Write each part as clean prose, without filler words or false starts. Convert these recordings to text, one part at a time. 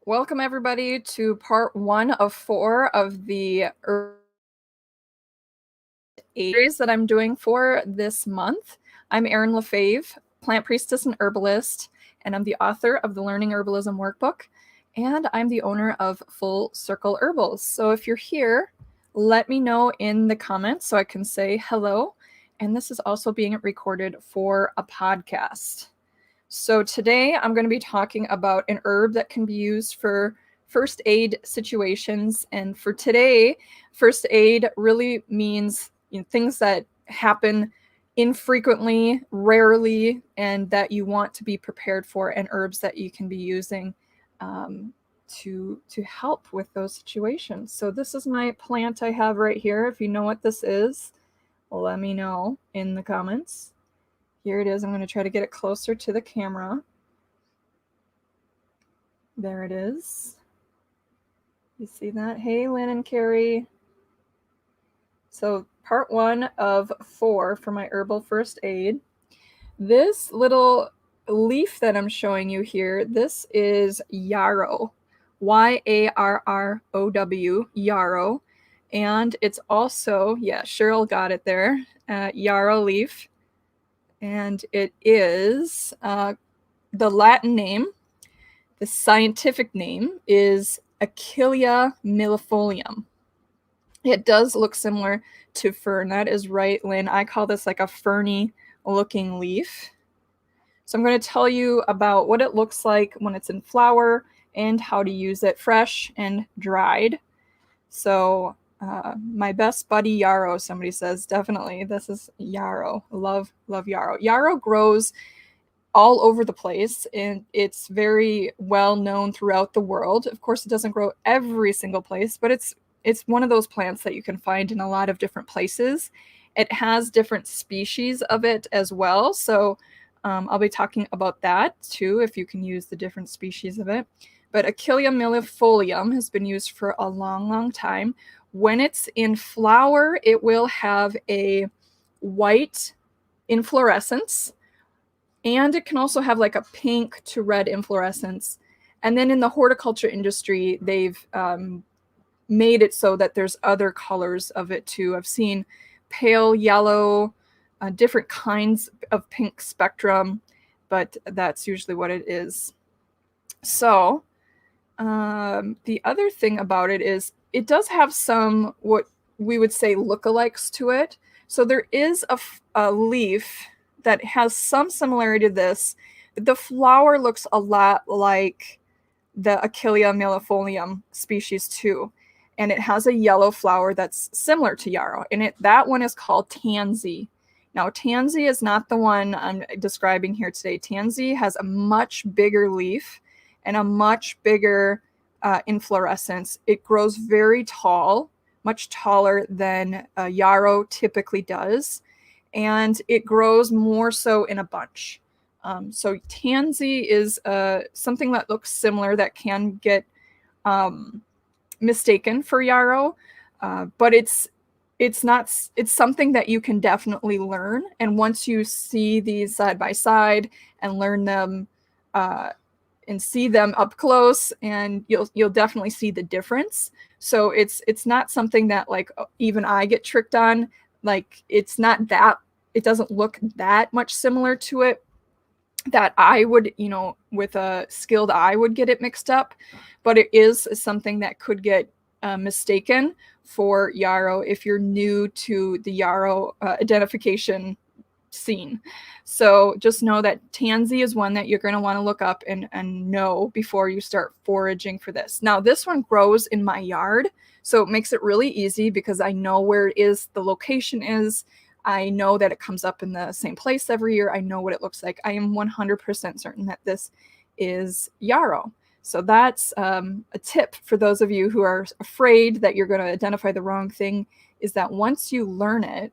Welcome everybody to part 1 of 4 of the series that I'm doing for this month. I'm Erin Lefebvre, plant priestess and herbalist, and I'm the author of the Learning Herbalism Workbook, and I'm the owner of Full Circle Herbals. So if you're here, let me know in the comments so I can say hello. And this is also being recorded for a podcast. So today I'm going to be talking about an herb that can be used for first aid situations. And for today, first aid really means things that happen infrequently, rarely, and that you want to be prepared for, and herbs that you can be using to help with those situations. So this is my plant I have right here. If you know what this is, let me know in the comments. Here it is. I'm going to try to get it closer to the camera. There it is. You see that? Hey, Lynn and Carrie. So part 1 of 4 for my herbal first aid. This little leaf that I'm showing you here, this is Yarrow. Y-A-R-R-O-W, Yarrow. And it's also, yeah, Cheryl got it there, Yarrow leaf. And it is the Latin name. The scientific name is Achillia Milifolium. It does look similar to fern. That is right, Lynn. I call this like a ferny looking leaf. So I'm going to tell you about what it looks like when it's in flower and how to use it fresh and dried. So my best buddy Yarrow, somebody says, definitely. This is Yarrow. Love Yarrow. Yarrow grows all over the place, and it's very well known throughout the world. Of course, it doesn't grow every single place, but it's one of those plants that you can find in a lot of different places. It has different species of it as well, so I'll be talking about that too, if you can use the different species of it. But Achillia Milifolium has been used for a long time. When it's in flower, it will have a white inflorescence, and it can also have like a pink to red inflorescence. And then in the horticulture industry, they've made it so that there's other colors of it too. I've seen pale yellow, different kinds of pink spectrum, but that's usually what it is. So the other thing about it is it does have some what we would say lookalikes to it. So there is a leaf that has some similarity to this. The flower looks a lot like the Achillia Milifolium species too. And it has a yellow flower that's similar to Yarrow. And that one is called Tansy. Now, Tansy is not the one I'm describing here today. Tansy has a much bigger leaf and a much bigger inflorescence. It grows very tall, much taller than Yarrow typically does. And it grows more so in a bunch. So Tansy is something that looks similar that can get mistaken for Yarrow, but it's something that you can definitely learn. And once you see these side by side and learn them and see them up close, and you'll definitely see the difference. So it's not something that like even I get tricked on. Like it doesn't look that much similar to it that I would, with a skilled eye would get it mixed up, but it is something that could get mistaken for Yarrow if you're new to the Yarrow identification scene. So just know that Tansy is one that you're going to want to look up and know before you start foraging for this. Now, this one grows in my yard, so it makes it really easy because I know where it is, the location is. I know that it comes up in the same place every year. I know what it looks like. I am 100% certain that this is Yarrow. So that's a tip for those of you who are afraid that you're going to identify the wrong thing, is that once you learn it,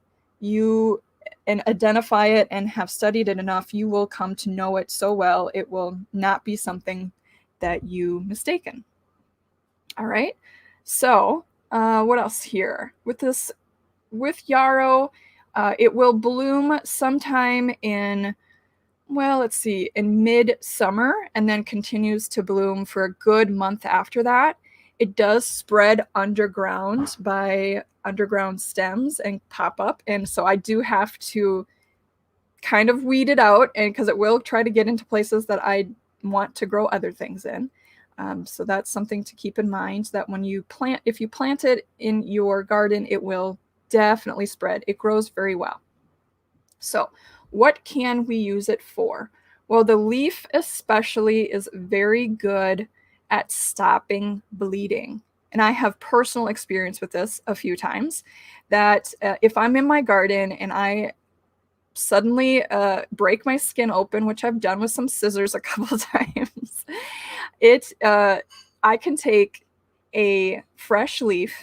and identify it and have studied it enough, you will come to know it so well, it will not be something that you mistaken. All right. So what else here? With Yarrow, it will bloom sometime in well, let's see, in mid-summer and then continues to bloom for a good month after that. It does spread underground by underground stems and pop up. And so I do have to kind of weed it out, and because it will try to get into places that I want to grow other things in. So that's something to keep in mind, that when you plant, if you plant it in your garden, it will definitely spread. It grows very well. So what can we use it for? Well, the leaf especially is very good at stopping bleeding. And I have personal experience with this a few times, that if I'm in my garden and I suddenly break my skin open, which I've done with some scissors a couple times, I can take a fresh leaf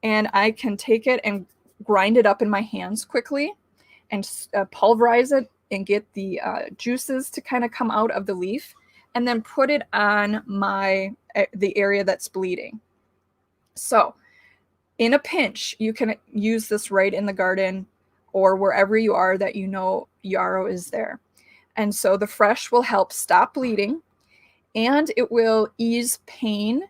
and I can take it and grind it up in my hands quickly and pulverize it and get the juices to kind of come out of the leaf, and then put it on the area that's bleeding. So in a pinch, you can use this right in the garden or wherever you are that you know yarrow is there. And so the fresh will help stop bleeding, and it will ease pain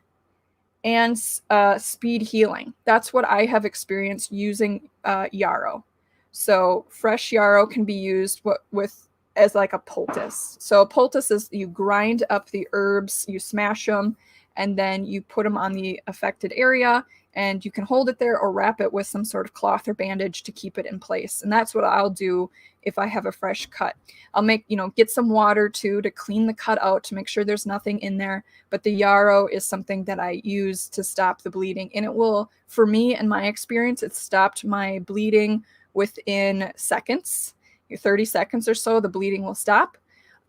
and speed healing. That's what I have experienced using yarrow. So fresh yarrow can be used as like a poultice. So a poultice is you grind up the herbs, you smash them, and then you put them on the affected area, and you can hold it there or wrap it with some sort of cloth or bandage to keep it in place. And that's what I'll do if I have a fresh cut. I'll get some water too to clean the cut out to make sure there's nothing in there. But the yarrow is something that I use to stop the bleeding. And it will, for me and my experience, it stopped my bleeding within seconds, 30 seconds or so, the bleeding will stop.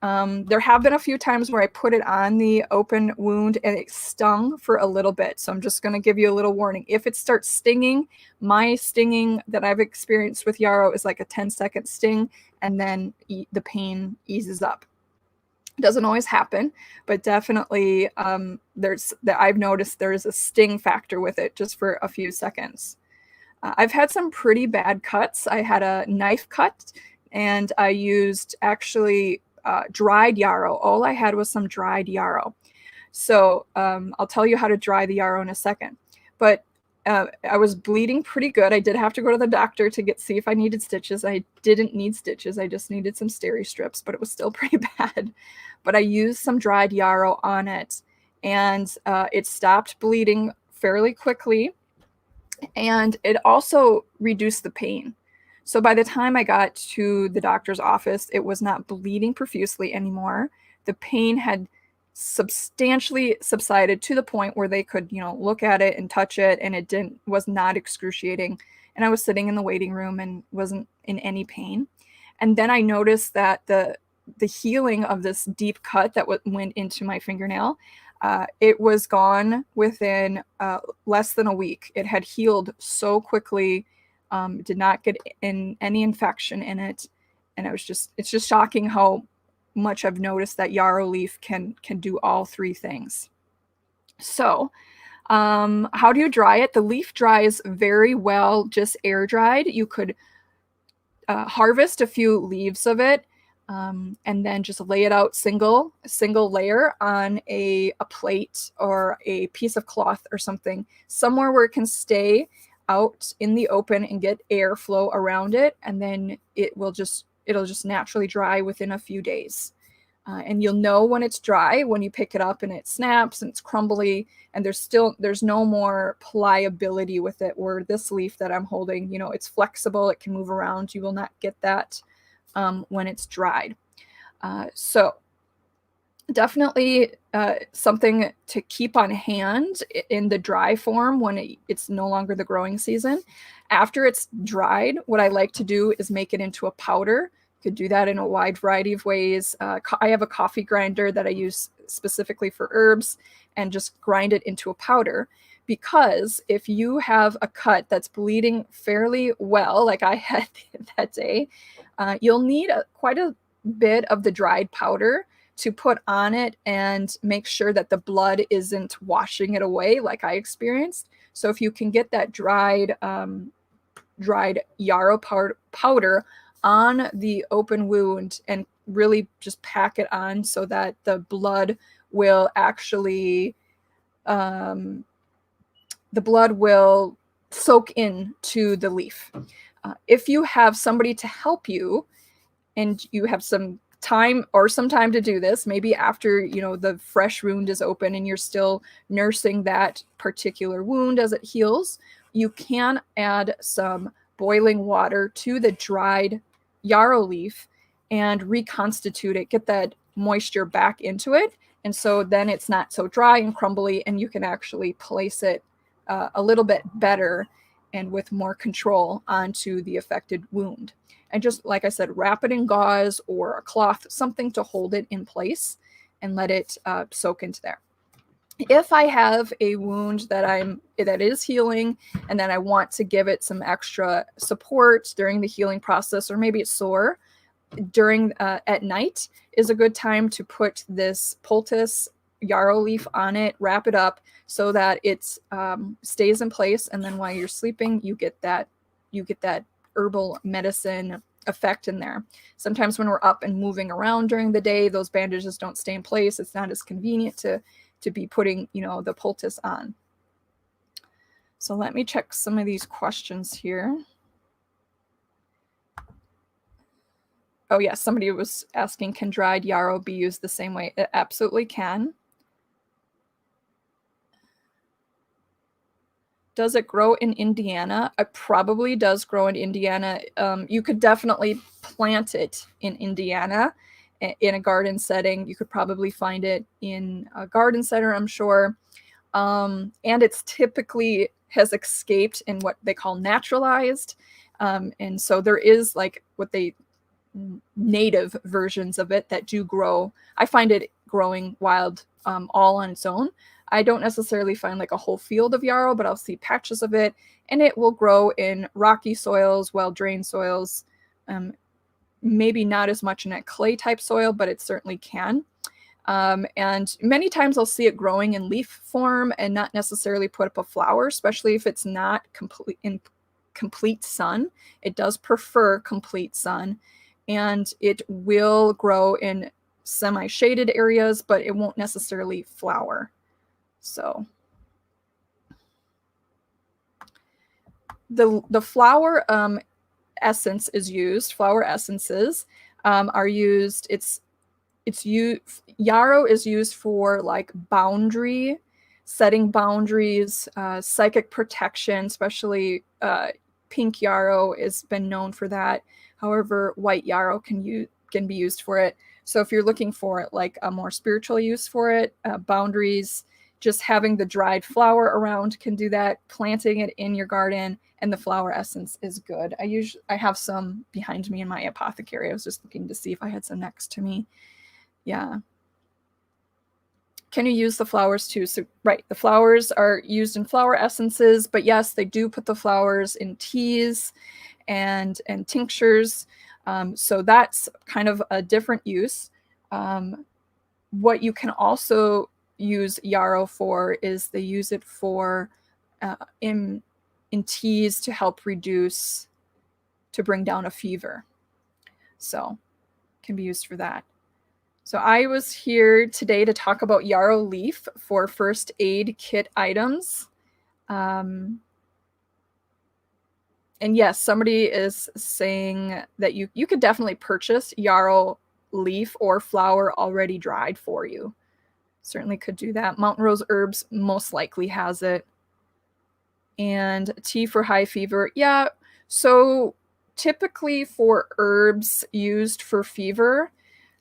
There have been a few times where I put it on the open wound and it stung for a little bit. So I'm just going to give you a little warning. If it starts stinging, my stinging that I've experienced with yarrow is like a 10-second sting, and then the pain eases up. It doesn't always happen, but definitely I've noticed there is a sting factor with it just for a few seconds. I've had some pretty bad cuts. I had a knife cut, and I used actually dried yarrow. All I had was some dried yarrow. So I'll tell you how to dry the yarrow in a second. But I was bleeding pretty good. I did have to go to the doctor to see if I needed stitches. I didn't need stitches. I just needed some steri strips, but it was still pretty bad. But I used some dried yarrow on it, and it stopped bleeding fairly quickly. And it also reduced the pain. So by the time I got to the doctor's office, it was not bleeding profusely anymore. The pain had substantially subsided to the point where they could, look at it and touch it, and was not excruciating. And I was sitting in the waiting room and wasn't in any pain. And then I noticed that the healing of this deep cut that went into my fingernail, it was gone within less than a week. It had healed so quickly, did not get any infection in it. And it's just shocking how much I've noticed that yarrow leaf can do all three things. So how do you dry it? The leaf dries very well, just air dried. You could harvest a few leaves of it, and then just lay it out single layer on a plate or a piece of cloth or somewhere where it can stay out in the open and get airflow around it, and then it'll just naturally dry within a few days. And you'll know when it's dry when you pick it up and it snaps and it's crumbly, and there's no more pliability with it, where this leaf that I'm holding, it's flexible, it can move around. You will not get that when it's dried. So definitely something to keep on hand in the dry form when it's no longer the growing season. After it's dried, what I like to do is make it into a powder. You could do that in a wide variety of ways. I have a coffee grinder that I use specifically for herbs, and just grind it into a powder. Because if you have a cut that's bleeding fairly well, like I had that day, you'll need quite a bit of the dried powder to put on it and make sure that the blood isn't washing it away like I experienced. So if you can get that dried yarrow powder on the open wound and really just pack it on so that the blood will actually soak into the leaf. If you have somebody to help you and you have some time to do this, maybe after the fresh wound is open and you're still nursing that particular wound as it heals, you can add some boiling water to the dried yarrow leaf and reconstitute it, get that moisture back into it, and so then it's not so dry and crumbly, and you can actually place it a little bit better and with more control onto the affected wound. And just like I said, wrap it in gauze or a cloth, something to hold it in place and let it soak into there. If I have a wound that is healing and then I want to give it some extra support during the healing process, or maybe it's sore, during at night is a good time to put this poultice yarrow leaf on it, wrap it up so that it stays in place, and then while you're sleeping you get that herbal medicine effect in there. Sometimes when we're up and moving around during the day, those bandages don't stay in place. It's not as convenient to be putting the poultice on. So let me check some of these questions here. Oh yes, somebody was asking, can dried yarrow be used the same way? It absolutely can. Does it grow in Indiana? It probably does grow in Indiana. You could definitely plant it in Indiana in a garden setting. You could probably find it in a garden center, I'm sure. And it's typically has escaped in what they call naturalized. And so there is like what they native versions of it that do grow. I find it growing wild all on its own. I don't necessarily find like a whole field of yarrow, but I'll see patches of it, and it will grow in rocky soils, well-drained soils, maybe not as much in a clay type soil, but it certainly can. And many times I'll see it growing in leaf form and not necessarily put up a flower, especially if it's not in complete sun. It does prefer complete sun, and it will grow in semi-shaded areas, but it won't necessarily flower. So the flower essence is used. Flower essences are used. Yarrow is used for like setting boundaries, psychic protection, especially pink yarrow has been known for that. However, white yarrow can be used for it. So if you're looking for like a more spiritual use for it, boundaries, just having the dried flower around can do that. Planting it in your garden, and the flower essence is good. I have some behind me in my apothecary. I was just looking to see if I had some next to me. Yeah. Can you use the flowers too? So, right, the flowers are used in flower essences, but yes, they do put the flowers in teas and tinctures. So that's kind of a different use. What you can also use yarrow for is they use it for in teas to help to bring down a fever. So can be used for that. So I was here today to talk about yarrow leaf for first aid kit items. And yes, somebody is saying that you could definitely purchase yarrow leaf or flower already dried for you. Certainly could do that. Mountain Rose Herbs most likely has it. And tea for high fever. Yeah, so typically for herbs used for fever,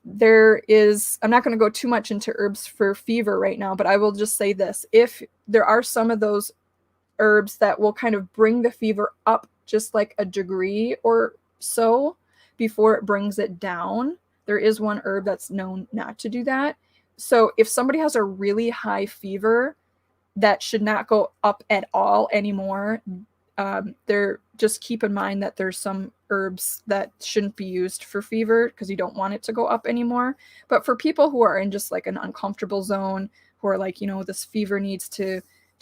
I'm not going to go too much into herbs for fever right now, but I will just say this. If there are some of those herbs that will kind of bring the fever up just like a degree or so before it brings it down, there is one herb that's known not to do that. So if somebody has a really high fever that should not go up at all anymore, just keep in mind that there's some herbs that shouldn't be used for fever because you don't want it to go up anymore. But for people who are in just like an uncomfortable zone, who are like, this fever needs to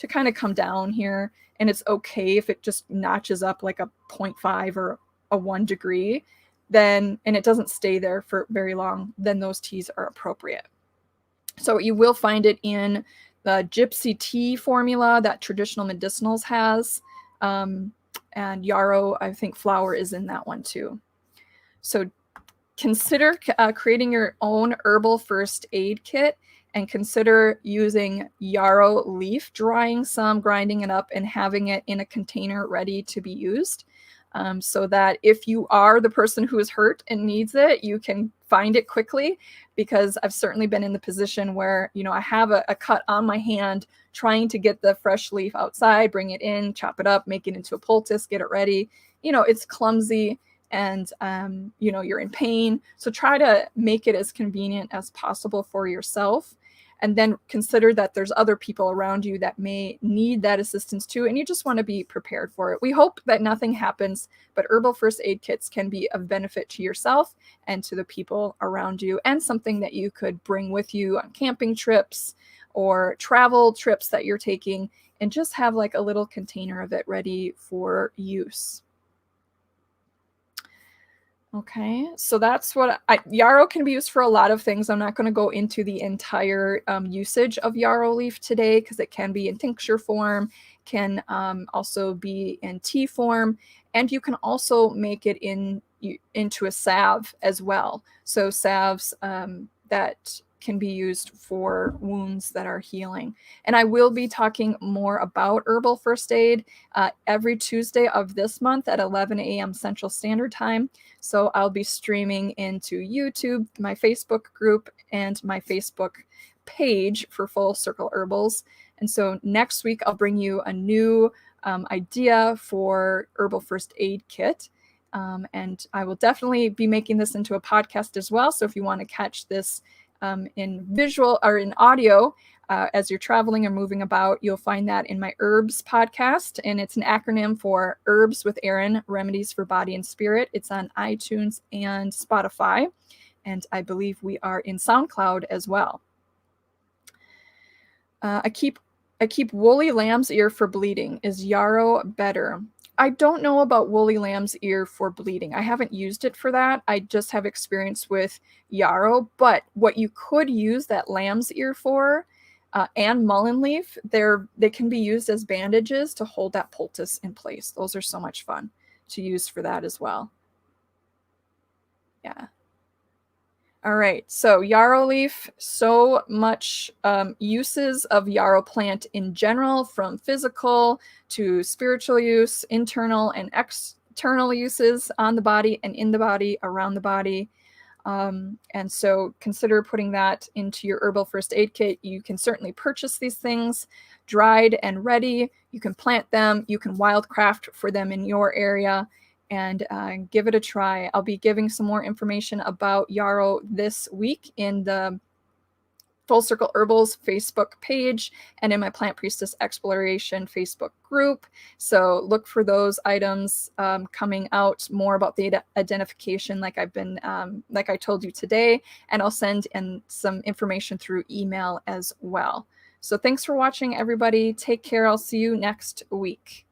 kind of come down here, and it's okay if it just notches up like a 0.5 or a 1 degree, then, and it doesn't stay there for very long, then those teas are appropriate. So you will find it in the gypsy tea formula that Traditional Medicinals has. And Yarrow, I think flower is in that one too. So consider creating your own herbal first aid kit, and consider using yarrow leaf, drying some, grinding it up, and having it in a container ready to be used. So that if you are the person who is hurt and needs it, you can find it quickly, because I've certainly been in the position where, you know, I have a cut on my hand trying to get the fresh leaf outside, bring it in, chop it up, make it into a poultice, get it ready. You know, it's clumsy, and you know, you're in pain. So try to make it as convenient as possible for yourself. And then consider that there's other people around you that may need that assistance too, and you just want to be prepared for it. We hope that nothing happens, but herbal first aid kits can be of benefit to yourself and to the people around you, and something that you could bring with you on camping trips or travel trips that you're taking, and just have like a little container of it ready for use. Okay, so that's what yarrow can be used for a lot of things. I'm not going to go into the entire usage of yarrow leaf today, because it can be in tincture form, can also be in tea form, and you can also make it into a salve as well. So salves that can be used for wounds that are healing. And I will be talking more about herbal first aid every Tuesday of this month at 11 a.m. Central Standard Time. So I'll be streaming into YouTube, my Facebook group, and my Facebook page for Full Circle Herbals. And so next week, I'll bring you a new idea for herbal first aid kit. And I will definitely be making this into a podcast as well. So if you want to catch this in visual or in audio as you're traveling or moving about, you'll find that in my Herbs podcast, and it's an acronym for Herbs with Erin, Remedies for Body and Spirit. It's on iTunes and Spotify, and I believe we are in SoundCloud as well. I keep woolly lamb's ear for bleeding. Is yarrow better? I don't know about woolly lamb's ear for bleeding. I haven't used it for that. I just have experience with yarrow. But what you could use that lamb's ear for, and mullein leaf, they can be used as bandages to hold that poultice in place. Those are so much fun to use for that as well. Yeah. All right, so yarrow leaf, so much uses of yarrow plant in general, from physical to spiritual use, internal and external uses on the body and in the body, around the body. And so consider putting that into your herbal first aid kit. You can certainly purchase these things dried and ready. You can plant them. You can wildcraft for them in your area, and give it a try. I'll be giving some more information about yarrow this week in the Full Circle Herbals Facebook page and in my Plant Priestess Exploration Facebook group. So look for those items coming out, more about the identification like I told you today, and I'll send in some information through email as well. So thanks for watching, everybody. Take care. I'll see you next week.